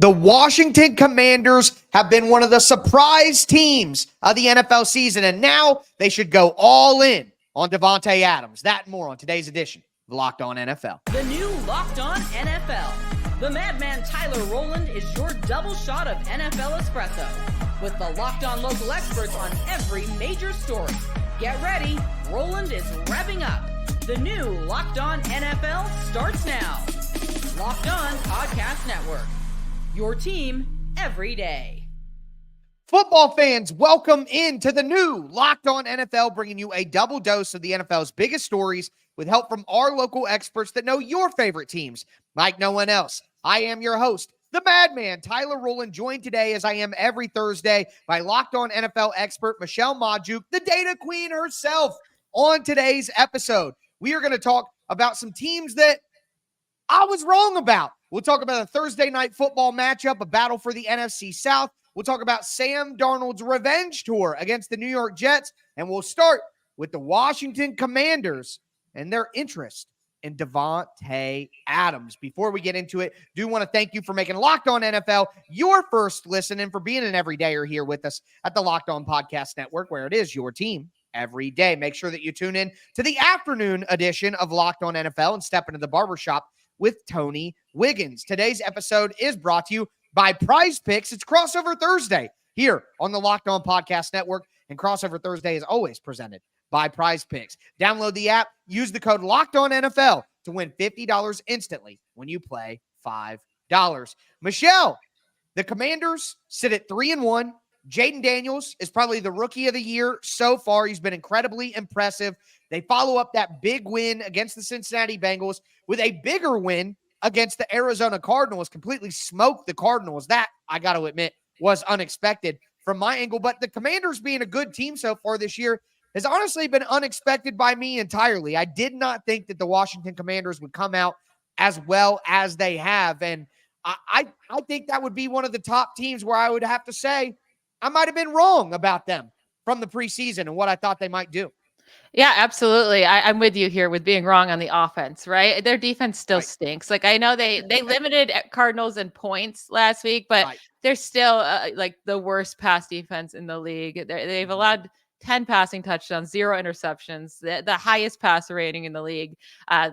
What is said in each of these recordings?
The Washington Commanders have been one of the surprise teams of the NFL season, and now they should go all in on Davante Adams. That and more on today's edition of Locked On NFL. The new Locked On NFL. The madman Tyler Rowland is your double shot of NFL espresso with the Locked On local experts on every major story. Get ready, Rowland is revving up. The new Locked On NFL starts now. Locked On Podcast Network. Your team every day. Football fans, welcome into the new Locked On NFL, bringing you a double dose of the NFL's biggest stories with help from our local experts that know your favorite teams like no one else. I am your host, the madman, Tyler Rowland, joined today, as I am every Thursday, by Locked On NFL expert Michelle Majuk, the data queen herself. On today's episode, we are going to talk about some teams that I was wrong about. We'll talk about a Thursday night football matchup, a battle for the NFC South. We'll talk about Sam Darnold's revenge tour against the New York Jets. And we'll start with the Washington Commanders and their interest in Davante Adams. Before we get into it, do want to thank you for making Locked On NFL your first listen and for being an everydayer here with us at the Locked On Podcast Network, where it is your team every day. Make sure that you tune in to the afternoon edition of Locked On NFL and step into the barbershop with Tony Wiggins. Today's episode is brought to you by Prize Picks. It's Crossover Thursday here on the Locked On Podcast Network, and Crossover Thursday is always presented by Prize Picks. Download the app, use the code Locked On NFL to win $50 instantly when you play $5. Michelle, the Commanders sit at 3-1. Jayden Daniels is probably the rookie of the year so far. He's been incredibly impressive. They follow up that big win against the Cincinnati Bengals with a bigger win against the Arizona Cardinals, completely smoked the Cardinals. That, I got to admit, was unexpected from my angle. But the Commanders being a good team so far this year has honestly been unexpected by me entirely. I did not think that the Washington Commanders would come out as well as they have. And I think that would be one of the top teams where I would have to say I might have been wrong about them from the preseason and what I thought they might do. Yeah, absolutely. I'm with you here with being wrong on the offense, right? Their defense still stinks. Like, I know they limited Cardinals in points last week, but they're still like the worst pass defense in the league. They've allowed 10 passing touchdowns, 0 interceptions, the highest passer rating in the league,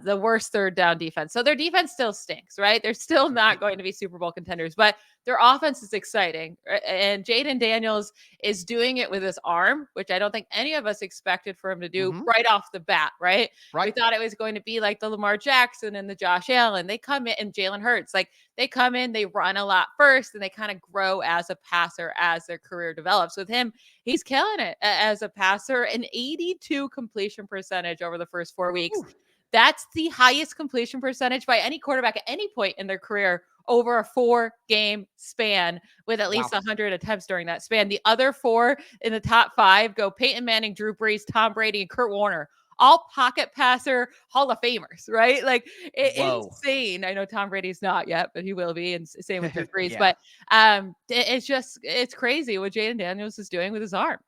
the worst third down defense. So their defense still stinks, right? They're still not going to be Super Bowl contenders, but their offense is exciting. And Jayden Daniels is doing it with his arm, which I don't think any of us expected for him to do right off the bat, right? We thought it was going to be like the Lamar Jackson and the Josh Allen. They come in, and Jalen Hurts, like they come in, they run a lot first, and they kind of grow as a passer as their career develops. With him, he's killing it as a passer, an 82 completion percentage over the first 4 weeks. Ooh. That's the highest completion percentage by any quarterback at any point in their career over a 4-game span, with at least 100 attempts during that span. The other 4 in the top 5 go Peyton Manning, Drew Brees, Tom Brady, and Kurt Warner. All pocket passer Hall of Famers, right? Like, insane. I know Tom Brady's not yet, but he will be, and same with Drew Brees. But it's crazy what Jayden Daniels is doing with his arm.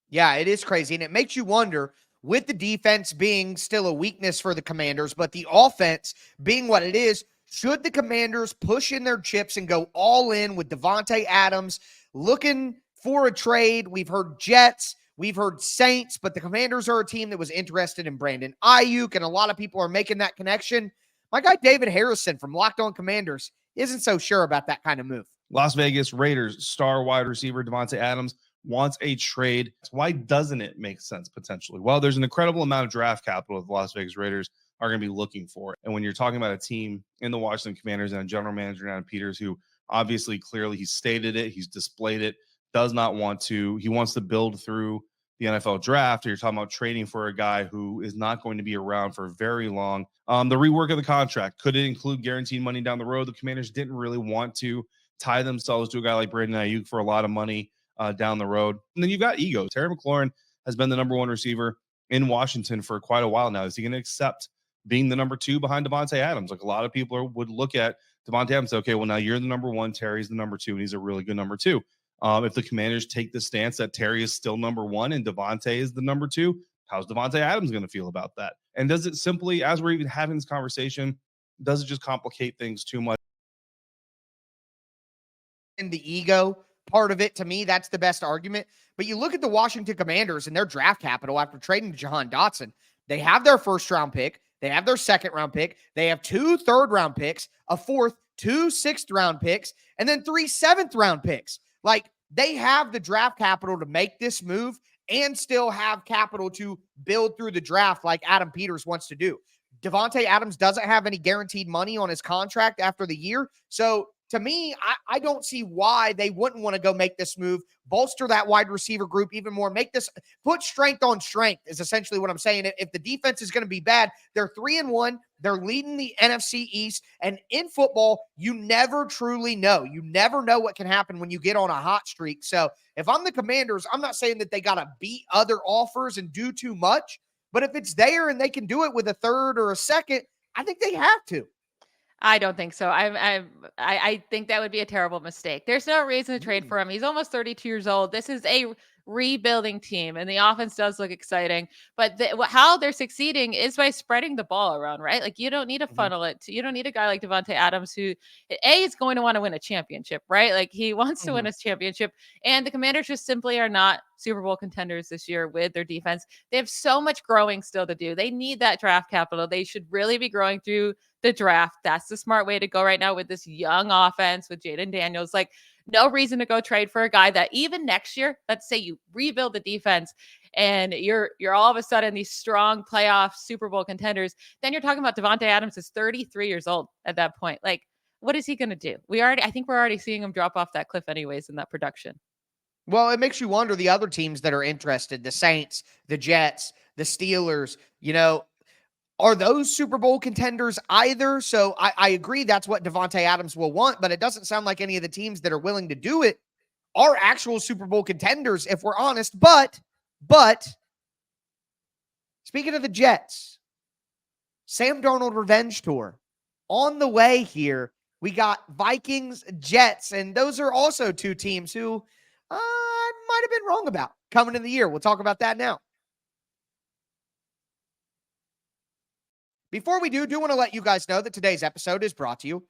Yeah, it is crazy, and it makes you wonder, with the defense being still a weakness for the Commanders, but the offense being what it is, should the Commanders push in their chips and go all in with Davante Adams, looking for a trade? We've heard Jets, we've heard Saints, but the Commanders are a team that was interested in Brandon Ayuk, and a lot of people are making that connection. My guy David Harrison from Locked On Commanders isn't so sure about that kind of move. Las Vegas Raiders star wide receiver Davante Adams wants a trade. Why doesn't it make sense potentially? Well, there's an incredible amount of draft capital that the Las Vegas Raiders are going to be looking for. And when you're talking about a team in the Washington Commanders and a general manager, Adam Peters, who obviously clearly he's stated it, he's displayed it, does not want to, he wants to build through the NFL draft, or you're talking about trading for a guy who is not going to be around for very long. The rework of the contract, could it include guaranteed money down the road? The Commanders didn't really want to tie themselves to a guy like Brandon Ayuk for a lot of money down the road. And then you've got ego. Terry McLaurin has been the number 1 receiver in Washington for quite a while now. Is he going to accept being the number 2 behind Davante Adams? Like, a lot of people would look at Davante Adams and say, okay, well, now you're the number 1, Terry's the number 2, and he's a really good number 2. If the Commanders take the stance that Terry is still number 1 and Davante is the number 2, how's Davante Adams going to feel about that? And does it simply, as we're even having this conversation, does it just complicate things too much? and the ego part of it. To me, that's the best argument. But you look at the Washington Commanders and their draft capital after trading to Jahan Dotson. They have their first-round pick. They have their second-round pick. They have 2 third-round picks, a fourth, 2 sixth-round picks, and then 3 seventh-round picks. Like, they have the draft capital to make this move and still have capital to build through the draft like Adam Peters wants to do. Davante Adams doesn't have any guaranteed money on his contract after the year. So to me, I don't see why they wouldn't want to go make this move, bolster that wide receiver group even more, put strength on strength is essentially what I'm saying. If the defense is going to be bad, they're 3-1. They're leading the NFC East. And in football, you never truly know. You never know what can happen when you get on a hot streak. So if I'm the Commanders, I'm not saying that they got to beat other offers and do too much. But if it's there and they can do it with a third or a second, I think they have to. I don't think so. I think that would be a terrible mistake. There's no reason to trade for him. He's almost 32 years old. This is a rebuilding team, and the offense does look exciting. But how they're succeeding is by spreading the ball around, right? Like, you don't need to funnel it. You don't need a guy like Davante Adams who, is going to want to win a championship, right? Like, he wants to win a championship. And the Commanders just simply are not Super Bowl contenders this year with their defense. They have so much growing still to do. They need that draft capital. They should really be growing through the draft. That's the smart way to go right now with this young offense with Jayden Daniels. Like, no reason to go trade for a guy that even next year, let's say you rebuild the defense and you're all of a sudden these strong playoff Super Bowl contenders. Then you're talking about Davante Adams is 33 years old at that point. Like, what is he going to do? I think we're already seeing him drop off that cliff anyways in that production. Well, it makes you wonder the other teams that are interested, the Saints, the Jets, the Steelers, are those Super Bowl contenders either? So I agree that's what Davante Adams will want, but it doesn't sound like any of the teams that are willing to do it are actual Super Bowl contenders, if we're honest. But speaking of the Jets, Sam Darnold revenge tour on the way here. We got Vikings, Jets, and those are also 2 teams who I might have been wrong about coming in the year. We'll talk about that now. Before we do want to let you guys know that today's episode is brought to you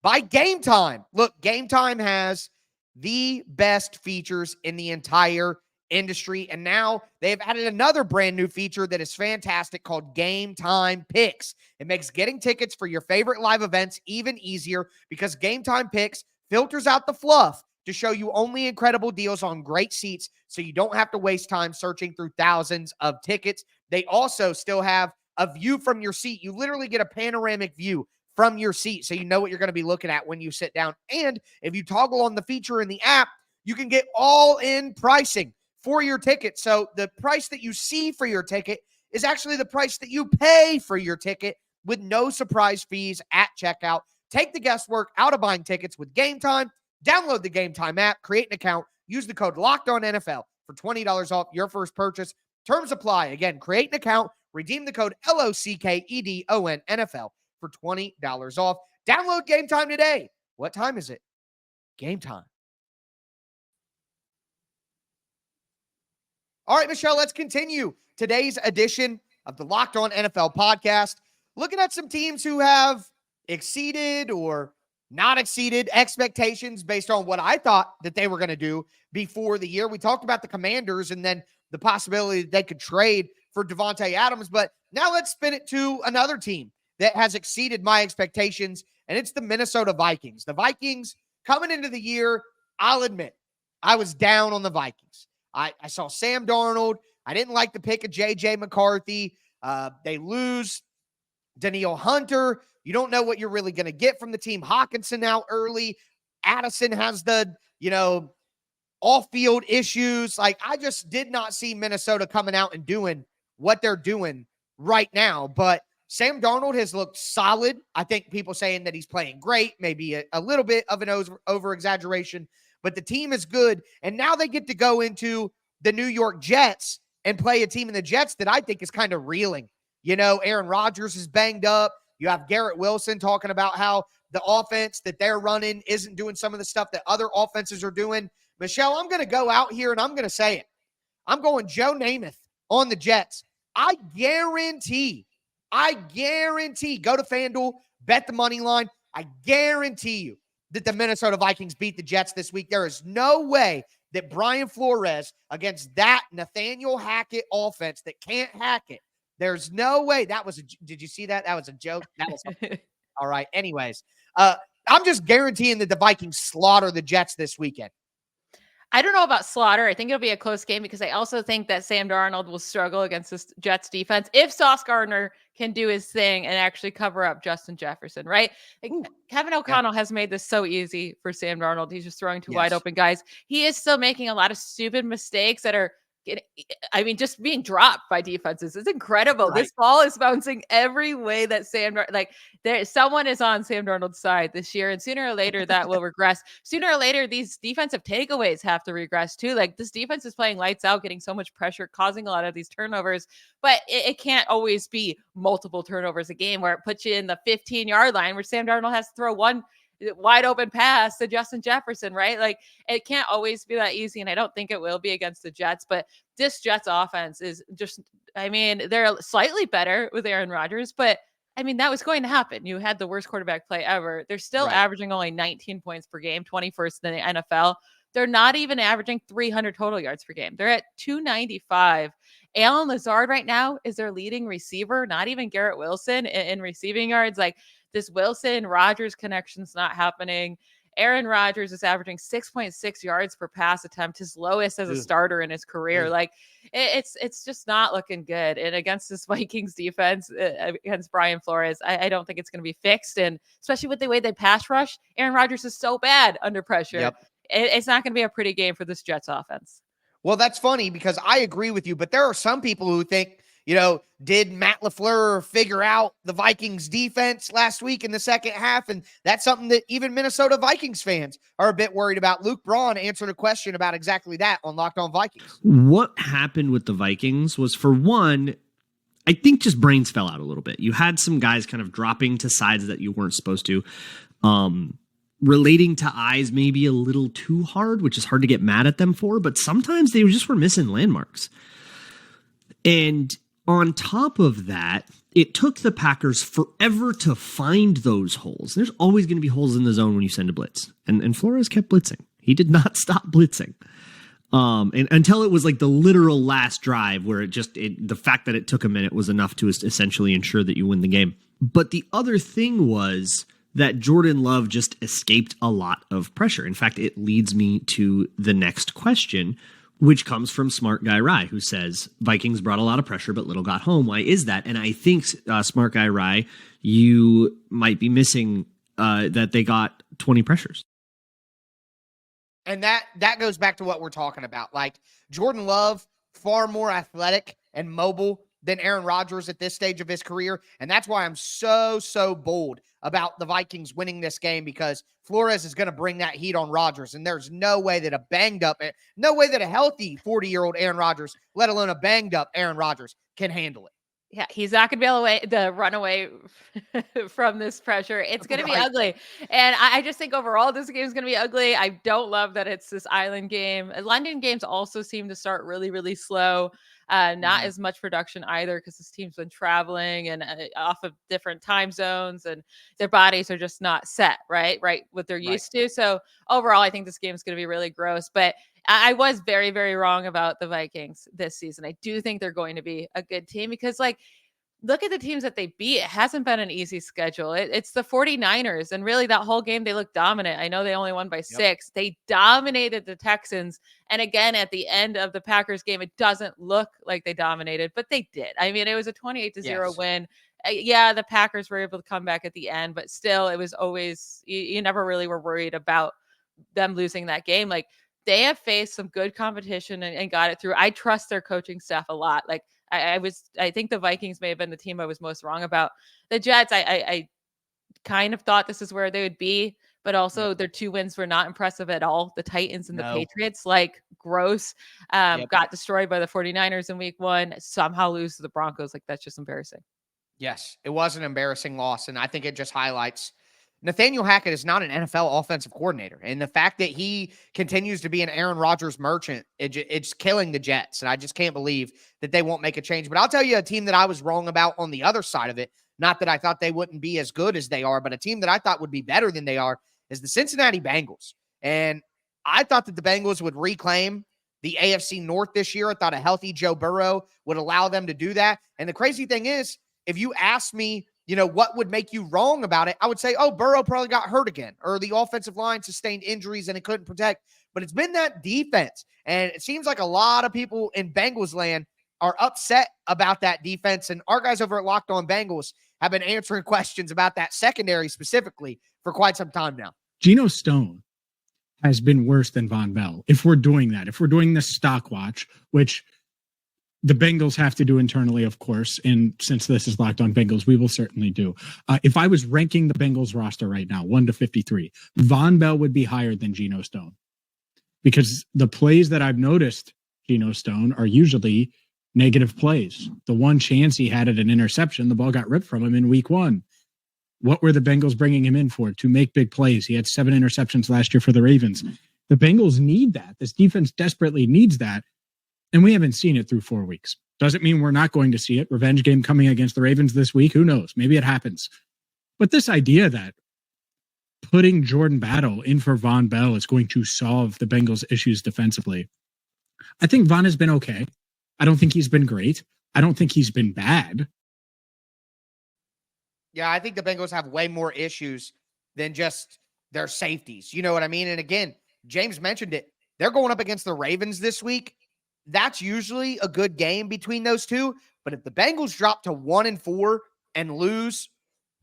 by Game Time. Look, Game Time has the best features in the entire industry, and now they've added another brand new feature that is fantastic called Game Time Picks. It makes getting tickets for your favorite live events even easier because Game Time Picks filters out the fluff to show you only incredible deals on great seats so you don't have to waste time searching through thousands of tickets. They also still have a view from your seat. You literally get a panoramic view from your seat so you know what you're going to be looking at when you sit down. And if you toggle on the feature in the app, you can get all-in pricing for your ticket. So the price that you see for your ticket is actually the price that you pay for your ticket with no surprise fees at checkout. Take the guesswork out of buying tickets with Game Time. Download the Game Time app, create an account, use the code LOCKEDONNFL for $20 off your first purchase. Terms apply. Again, create an account, redeem the code LOCKEDONNFL for $20 off. Download Game Time today. What time is it? Game time. All right, Michelle, let's continue today's edition of the Locked On NFL podcast, looking at some teams who have exceeded or not exceeded expectations based on what I thought that they were going to do before the year. We talked about the Commanders and then the possibility that they could trade for Davante Adams, but now let's spin it to another team that has exceeded my expectations, and it's the Minnesota Vikings. The Vikings, coming into the year, I'll admit, I was down on the Vikings. I saw Sam Darnold. I didn't like the pick of J.J. McCarthy. They lose Danielle Hunter. You don't know what you're really going to get from the team. Hawkinson out early. Addison has the, off-field issues. Like, I just did not see Minnesota coming out and doing what they're doing right now. But Sam Darnold has looked solid. I think people saying that he's playing great, maybe a little bit of an over-exaggeration. But the team is good. And now they get to go into the New York Jets and play a team in the Jets that I think is kind of reeling. Aaron Rodgers is banged up. You have Garrett Wilson talking about how the offense that they're running isn't doing some of the stuff that other offenses are doing. Michelle, I'm going to go out here and I'm going to say it. I'm going Joe Namath on the Jets. I guarantee, go to FanDuel, bet the money line. I guarantee you that the Minnesota Vikings beat the Jets this week. There is no way that Brian Flores against that Nathaniel Hackett offense that can't hack it. There's no way. Did you see that? That was a joke. That was all right. Anyways, I'm just guaranteeing that the Vikings slaughter the Jets this weekend. I don't know about slaughter. I think it'll be a close game because I also think that Sam Darnold will struggle against this Jets defense if Sauce Gardner can do his thing and actually cover up Justin Jefferson, right? Like, Kevin O'Connell has made this so easy for Sam Darnold. He's just throwing to wide open guys. He is still making a lot of stupid mistakes that are just being dropped by defenses. It's incredible. Right. This ball is bouncing every way that someone is on Sam Darnold's side this year, and sooner or later that will regress. Sooner or later, these defensive takeaways have to regress too. Like, this defense is playing lights out, getting so much pressure, causing a lot of these turnovers, but it can't always be multiple turnovers a game where it puts you in the 15-yard line where Sam Darnold has to throw one wide open pass to Justin Jefferson, right? Like, it can't always be that easy. And I don't think it will be against the Jets, but this Jets offense is just, they're slightly better with Aaron Rodgers, but that was going to happen. You had the worst quarterback play ever. They're still averaging only 19 points per game, 21st in the NFL. They're not even averaging 300 total yards per game. They're at 295. Allen Lazard right now is their leading receiver, not even Garrett Wilson in receiving yards. Like, this Wilson-Rodgers connection's not happening. Aaron Rodgers is averaging 6.6 yards per pass attempt, his lowest as a starter in his career. Like, it's just not looking good. And against this Vikings defense, against Brian Flores, I don't think it's going to be fixed. And especially with the way they pass rush, Aaron Rodgers is so bad under pressure. Yep. It's not going to be a pretty game for this Jets offense. Well, that's funny because I agree with you, but there are some people who think, did Matt LaFleur figure out the Vikings defense last week in the second half? And that's something that even Minnesota Vikings fans are a bit worried about. Luke Braun answered a question about exactly that on Locked On Vikings. What happened with the Vikings was, for one, I think just brains fell out a little bit. You had some guys kind of dropping to sides that you weren't supposed to. Relating to eyes maybe a little too hard, which is hard to get mad at them for, but sometimes they just were missing landmarks. And on top of that, it took the Packers forever to find those holes. There's always going to be holes in the zone when you send a blitz. And Flores kept blitzing. He did not stop blitzing. And until it was like the literal last drive where the fact that it took a minute was enough to essentially ensure that you win the game. But the other thing was that Jordan Love just escaped a lot of pressure. In fact, it leads me to the next question, which comes from Smart Guy Rye, who says, Vikings brought a lot of pressure, but little got home. Why is that? And I think, Smart Guy Rye, you might be missing that they got 20 pressures. And that goes back to what we're talking about. Like, Jordan Love, far more athletic and mobile than Aaron Rodgers at this stage of his career. And that's why I'm so bold about the Vikings winning this game, because Flores is going to bring that heat on Rodgers. And there's no way that a healthy 40-year-old Aaron Rodgers, let alone a banged up Aaron Rodgers, can handle it. Yeah, he's not going to be able to run away from this pressure. It's going to be ugly. And I just think overall this game is going to be ugly. I don't love that it's this island game. London games also seem to start really, really slow. Not as much production either because this team's been traveling and off of different time zones, and their bodies are just not set, right? What they're used to. So overall, I think this game is going to be really gross. But I was very, very wrong about the Vikings this season. I do think they're going to be a good team because, look at the teams that they beat. It hasn't been an easy schedule. It's the 49ers. And really that whole game, they looked dominant. I know they only won by 6. They dominated the Texans. And again, at the end of the Packers game, it doesn't look like they dominated, but they did. It was a 28-0 win. The Packers were able to come back at the end, but still it was always, you never really were worried about them losing that game. They have faced some good competition and got it through. I trust their coaching staff a lot. I think the Vikings may have been the team I was most wrong about. The Jets, I kind of thought this is where they would be, but also their 2 wins were not impressive at all. The Titans and the Patriots, gross. Got destroyed by the 49ers in week 1, somehow lose to the Broncos. That's just embarrassing. Yes, it was an embarrassing loss, and I think it just highlights Nathaniel Hackett is not an NFL offensive coordinator. And the fact that he continues to be an Aaron Rodgers merchant, it's killing the Jets. And I just can't believe that they won't make a change. But I'll tell you a team that I was wrong about on the other side of it. Not that I thought they wouldn't be as good as they are, but a team that I thought would be better than they are is the Cincinnati Bengals. And I thought that the Bengals would reclaim the AFC North this year. I thought a healthy Joe Burrow would allow them to do that. And the crazy thing is, if you ask me, what would make you wrong about it, I would say, Burrow probably got hurt again, or the offensive line sustained injuries and it couldn't protect. But it's been that defense. And it seems like a lot of people in Bengals land are upset about that defense. And our guys over at Locked On Bengals have been answering questions about that secondary specifically for quite some time now. Geno Stone has been worse than Von Bell. If we're doing that, if we're doing the stock watch, which the Bengals have to do internally, of course, and since this is Locked On Bengals, we will certainly do. If I was ranking the Bengals roster right now, 1 to 53, Von Bell would be higher than Geno Stone, because the plays that I've noticed Geno Stone are usually negative plays. The one chance he had at an interception, the ball got ripped from him in week 1. What were the Bengals bringing him in for? To make big plays. He had 7 interceptions last year for the Ravens. The Bengals need that. This defense desperately needs that. And we haven't seen it through 4 weeks. Doesn't mean we're not going to see it. Revenge game coming against the Ravens this week. Who knows? Maybe it happens. But this idea that putting Jordan Battle in for Von Bell is going to solve the Bengals' issues defensively. I think Von has been okay. I don't think he's been great. I don't think he's been bad. Yeah, I think the Bengals have way more issues than just their safeties. You know what I mean? And again, James mentioned it. They're going up against the Ravens this week. That's usually a good game between those two. But if the Bengals drop to 1-4 and lose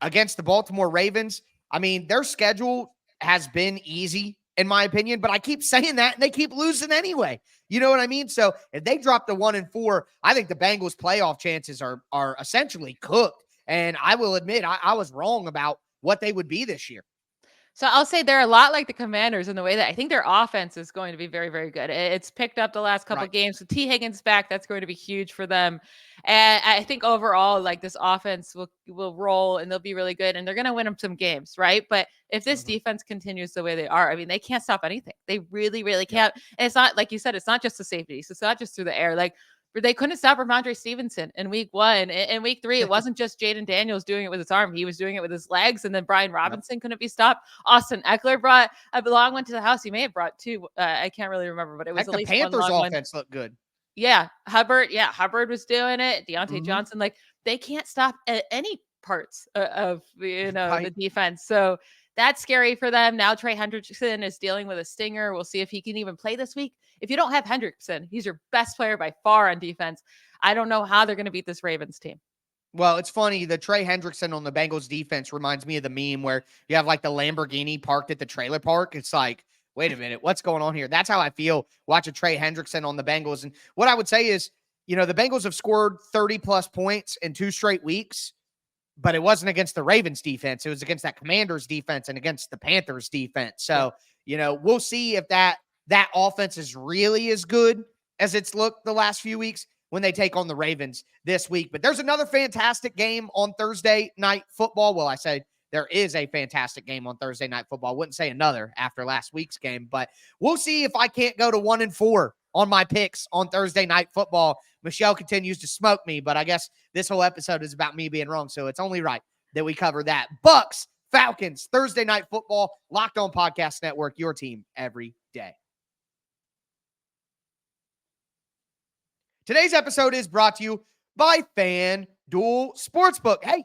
against the Baltimore Ravens, I mean, their schedule has been easy, in my opinion, but I keep saying that and they keep losing anyway. You know what I mean? So if they drop to 1-4, I think the Bengals playoff chances are essentially cooked. And I will admit, I was wrong about what they would be this year. So I'll say they're a lot like the Commanders in the way that I think their offense is going to be very, very good. It's picked up the last couple of games. With T. Higgins back, that's going to be huge for them. And I think overall, like, this offense will roll and they'll be really good and they're going to win them some games, right? But if this defense continues the way they are, I mean, they can't stop anything. They really, really can't. And it's not, like you said, it's not just the safeties. It's not just through the air. Like, they couldn't stop Ramondre Stevenson in week 1. In week 3, it wasn't just Jayden Daniels doing it with his arm. He was doing it with his legs. And then Brian Robinson couldn't be stopped. Austin Eckler brought a long one to the house. He may have brought 2. I can't really remember, but it was at least the Panthers' one long offense looked good. Yeah. Hubbard was doing it. Deontay Johnson, like, they can't stop at any parts of the defense. So that's scary for them. Now Trey Hendrickson is dealing with a stinger. We'll see if he can even play this week. If you don't have Hendrickson, he's your best player by far on defense. I don't know how they're going to beat this Ravens team. Well, it's funny. The Trey Hendrickson on the Bengals defense reminds me of the meme where you have like the Lamborghini parked at the trailer park. It's like, wait a minute, what's going on here? That's how I feel watching Trey Hendrickson on the Bengals. And what I would say is, the Bengals have scored 30-plus points in 2 straight weeks. But it wasn't against the Ravens defense. It was against that Commanders defense and against the Panthers defense. So, we'll see if that offense is really as good as it's looked the last few weeks when they take on the Ravens this week. But there's another fantastic game on Thursday Night Football. Well, I said there is a fantastic game on Thursday Night Football. I wouldn't say another after last week's game, but we'll see if I can't go to 1-4 on my picks on Thursday Night Football. Michelle continues to smoke me, but I guess this whole episode is about me being wrong, so it's only right that we cover that. Bucks, Falcons, Thursday Night Football, Locked On Podcast Network, your team every day. Today's episode is brought to you by FanDuel Sportsbook. Hey,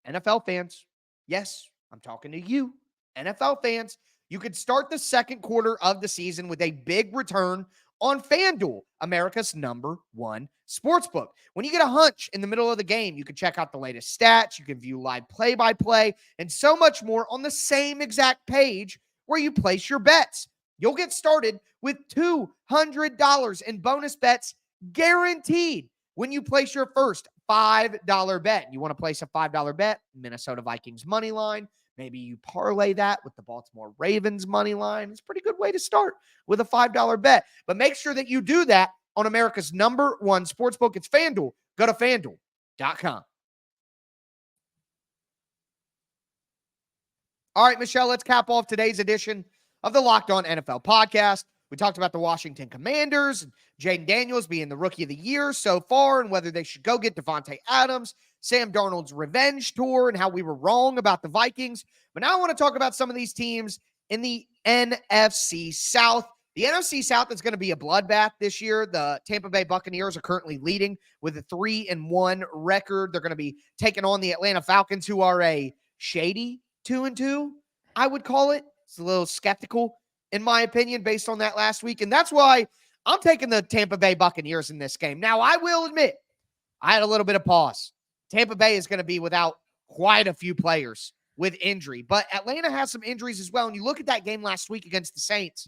NFL fans, yes, I'm talking to you, NFL fans. You could start the second quarter of the season with a big return on FanDuel, America's #1 sportsbook. When you get a hunch in the middle of the game, you can check out the latest stats, you can view live play-by-play, and so much more on the same exact page where you place your bets. You'll get started with $200 in bonus bets guaranteed when you place your first $5 bet. You want to place a $5 bet, Minnesota Vikings money line. Maybe you parlay that with the Baltimore Ravens money line. It's a pretty good way to start with a $5 bet. But make sure that you do that on America's #1 sportsbook. It's FanDuel. Go to FanDuel.com. All right, Michelle, let's cap off today's edition of the Locked On NFL podcast. We talked about the Washington Commanders, and Jayden Daniels being the rookie of the year so far, and whether they should go get Davante Adams, Sam Darnold's revenge tour, and how we were wrong about the Vikings. But now I want to talk about some of these teams in the NFC South. The NFC South is going to be a bloodbath this year. The Tampa Bay Buccaneers are currently leading with a 3-1 record. They're going to be taking on the Atlanta Falcons, who are a shady 2-2, I would call it. It's a little skeptical, in my opinion, based on that last week. And that's why I'm taking the Tampa Bay Buccaneers in this game. Now, I will admit, I had a little bit of pause. Tampa Bay is going to be without quite a few players with injury, but Atlanta has some injuries as well. And you look at that game last week against the Saints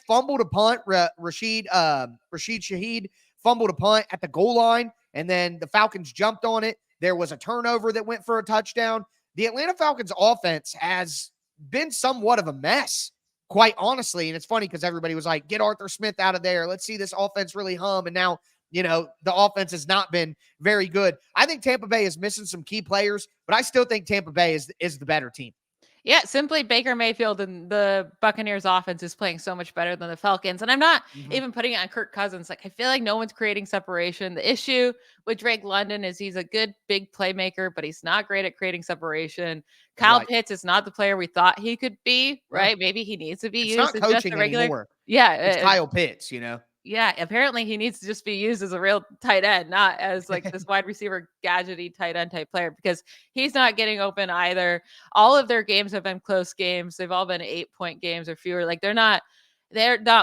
fumbled a punt. Rashid Shaheed fumbled a punt at the goal line, and then the Falcons jumped on it. There was a turnover that went for a touchdown. The Atlanta Falcons offense has been somewhat of a mess, quite honestly. And it's funny because everybody was like, get Arthur Smith out of there. Let's see this offense really hum. And now, the offense has not been very good. I think Tampa Bay is missing some key players, but I still think Tampa Bay is the better team. Yeah, simply Baker Mayfield and the Buccaneers offense is playing so much better than the Falcons. And I'm not even putting it on Kirk Cousins. Like, I feel like no one's creating separation. The issue with Drake London is he's a good big playmaker, but he's not great at creating separation. Kyle Pitts is not the player we thought he could be, right? Maybe he needs to be used not as coaching just a regular. Anymore. Yeah. It's Kyle Pitts, Yeah, apparently he needs to just be used as a real tight end, not as like this wide receiver gadgety tight end type player, because he's not getting open either. All of their games have been close games. They've all been 8-point games or fewer. Like they're not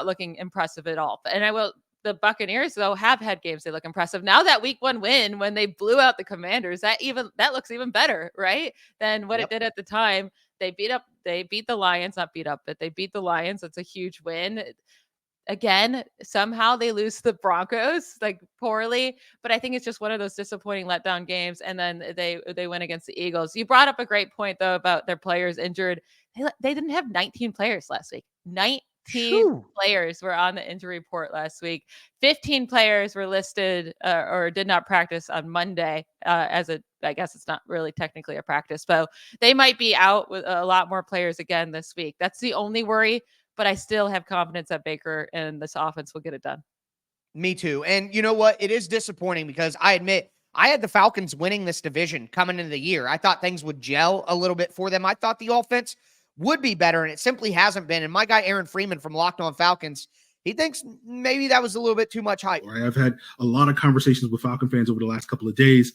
looking impressive at all. The Buccaneers though have had games they look impressive. Now that week 1 win when they blew out the Commanders, that looks even better, right? Than what it did at the time. They beat the Lions, not beat up, but they beat the Lions. That's a huge win. Again, somehow they lose the Broncos like poorly, but I think it's just one of those disappointing letdown games. And then they win against the Eagles. You brought up a great point though about their players injured. They didn't have 19 players last week. 19 players were on the injury report last week. 15 players were listed or did not practice on Monday I guess it's not really technically a practice, but they might be out with a lot more players again this week. That's the only worry. But I still have confidence that Baker and this offense will get it done. Me too. And you know what? It is disappointing because I admit I had the Falcons winning this division coming into the year. I thought things would gel a little bit for them. I thought the offense would be better, and it simply hasn't been. And my guy Aaron Freeman from Locked On Falcons, he thinks maybe that was a little bit too much hype. I've had a lot of conversations with Falcon fans over the last couple of days,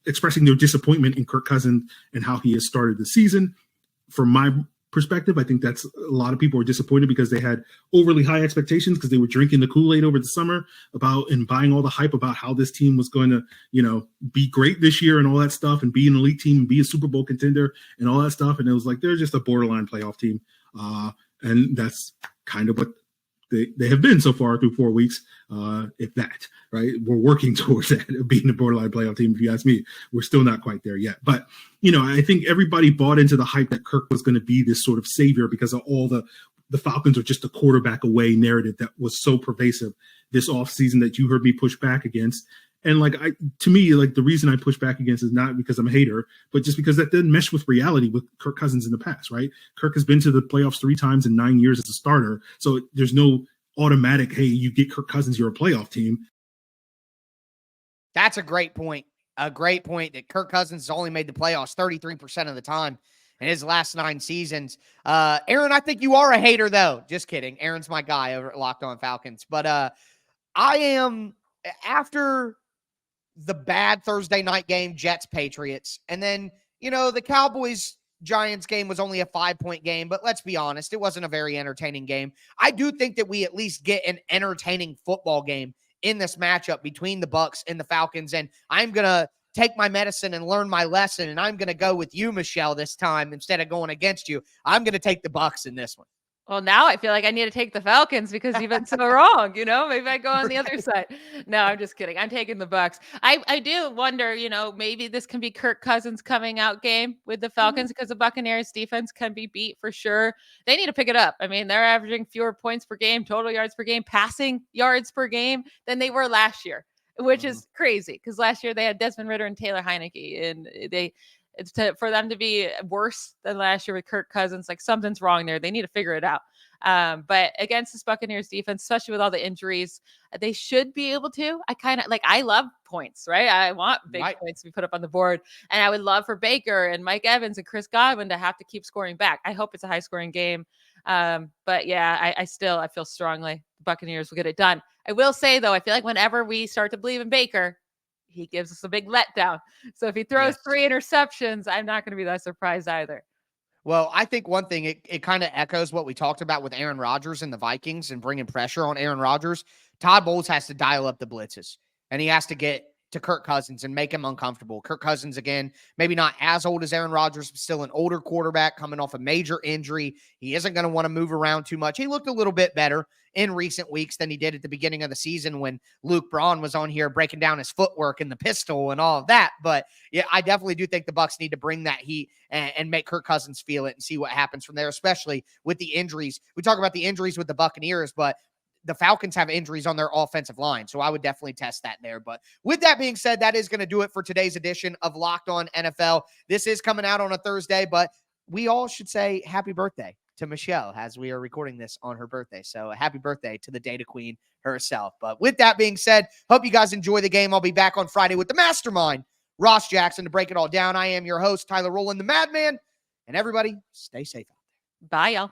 expressing their disappointment in Kirk Cousins and how he has started the season. From my perspective, I think that's a lot of people are disappointed because they had overly high expectations because they were drinking the Kool-Aid over the summer and buying all the hype about how this team was going to, be great this year and all that stuff and be an elite team and be a Super Bowl contender and all that stuff. And it was like, they're just a borderline playoff team. And that's kind of what they have been so far through 4 weeks, if that, right? We're working towards that, being a borderline playoff team. If you ask me, we're still not quite there yet. But, I think everybody bought into the hype that Kirk was going to be this sort of savior because of all the Falcons are just a quarterback away narrative that was so pervasive this offseason that you heard me push back against. And to me, the reason I push back against is not because I'm a hater, but just because that didn't mesh with reality with Kirk Cousins in the past, right? Kirk has been to the playoffs 3 times in 9 years as a starter. So there's no automatic, hey, you get Kirk Cousins, you're a playoff team. That's a great point. A great point that Kirk Cousins has only made the playoffs 33% of the time in his last 9 seasons. Aaron, I think you are a hater, though. Just kidding. Aaron's my guy over at Locked On Falcons. But I am, after the bad Thursday night game, Jets-Patriots, and then, the Cowboys-Giants game was only a 5-point game, but let's be honest, it wasn't a very entertaining game. I do think that we at least get an entertaining football game in this matchup between the Bucs and the Falcons, and I'm going to take my medicine and learn my lesson, and I'm going to go with you, Michelle, this time instead of going against you. I'm going to take the Bucs in this one. Well, now I feel like I need to take the Falcons because you've been so wrong, maybe I go on the other side. No, I'm just kidding. I'm taking the Bucs. I do wonder, maybe this can be Kirk Cousins coming out game with the Falcons because the Buccaneers defense can be beat for sure. They need to pick it up. I mean, they're averaging fewer points per game, total yards per game, passing yards per game than they were last year, which is crazy because last year they had Desmond Ridder and Taylor Heineke, and For them to be worse than last year with Kirk Cousins, like something's wrong there. They need to figure it out. But against this Buccaneers defense, especially with all the injuries, they should be able to. I love points, right? I want big points to be put up on the board. And I would love for Baker and Mike Evans and Chris Godwin to have to keep scoring back. I hope it's a high scoring game. But yeah, I feel strongly the Buccaneers will get it done. I will say though, I feel like whenever we start to believe in Baker, he gives us a big letdown. So if he throws 3 interceptions, I'm not going to be that surprised either. Well, I think one thing, it kind of echoes what we talked about with Aaron Rodgers and the Vikings and bringing pressure on Aaron Rodgers. Todd Bowles has to dial up the blitzes, and he has to get to Kirk Cousins and make him uncomfortable. Kirk Cousins, again, maybe not as old as Aaron Rodgers, but still an older quarterback coming off a major injury. He isn't going to want to move around too much. He looked a little bit better in recent weeks than he did at the beginning of the season when Luke Braun was on here breaking down his footwork and the pistol and all of that. But yeah, I definitely do think the Bucs need to bring that heat and make Kirk Cousins feel it and see what happens from there, especially with the injuries. We talk about the injuries with the Buccaneers, but the Falcons have injuries on their offensive line, so I would definitely test that there. But with that being said, that is going to do it for today's edition of Locked On NFL. This is coming out on a Thursday, but we all should say happy birthday to Michelle as we are recording this on her birthday. So happy birthday to the Data Queen herself. But with that being said, hope you guys enjoy the game. I'll be back on Friday with the mastermind, Ross Jackson, to break it all down. I am your host, Tyler Rowland, the Madman, and everybody stay safe out there. Bye, y'all.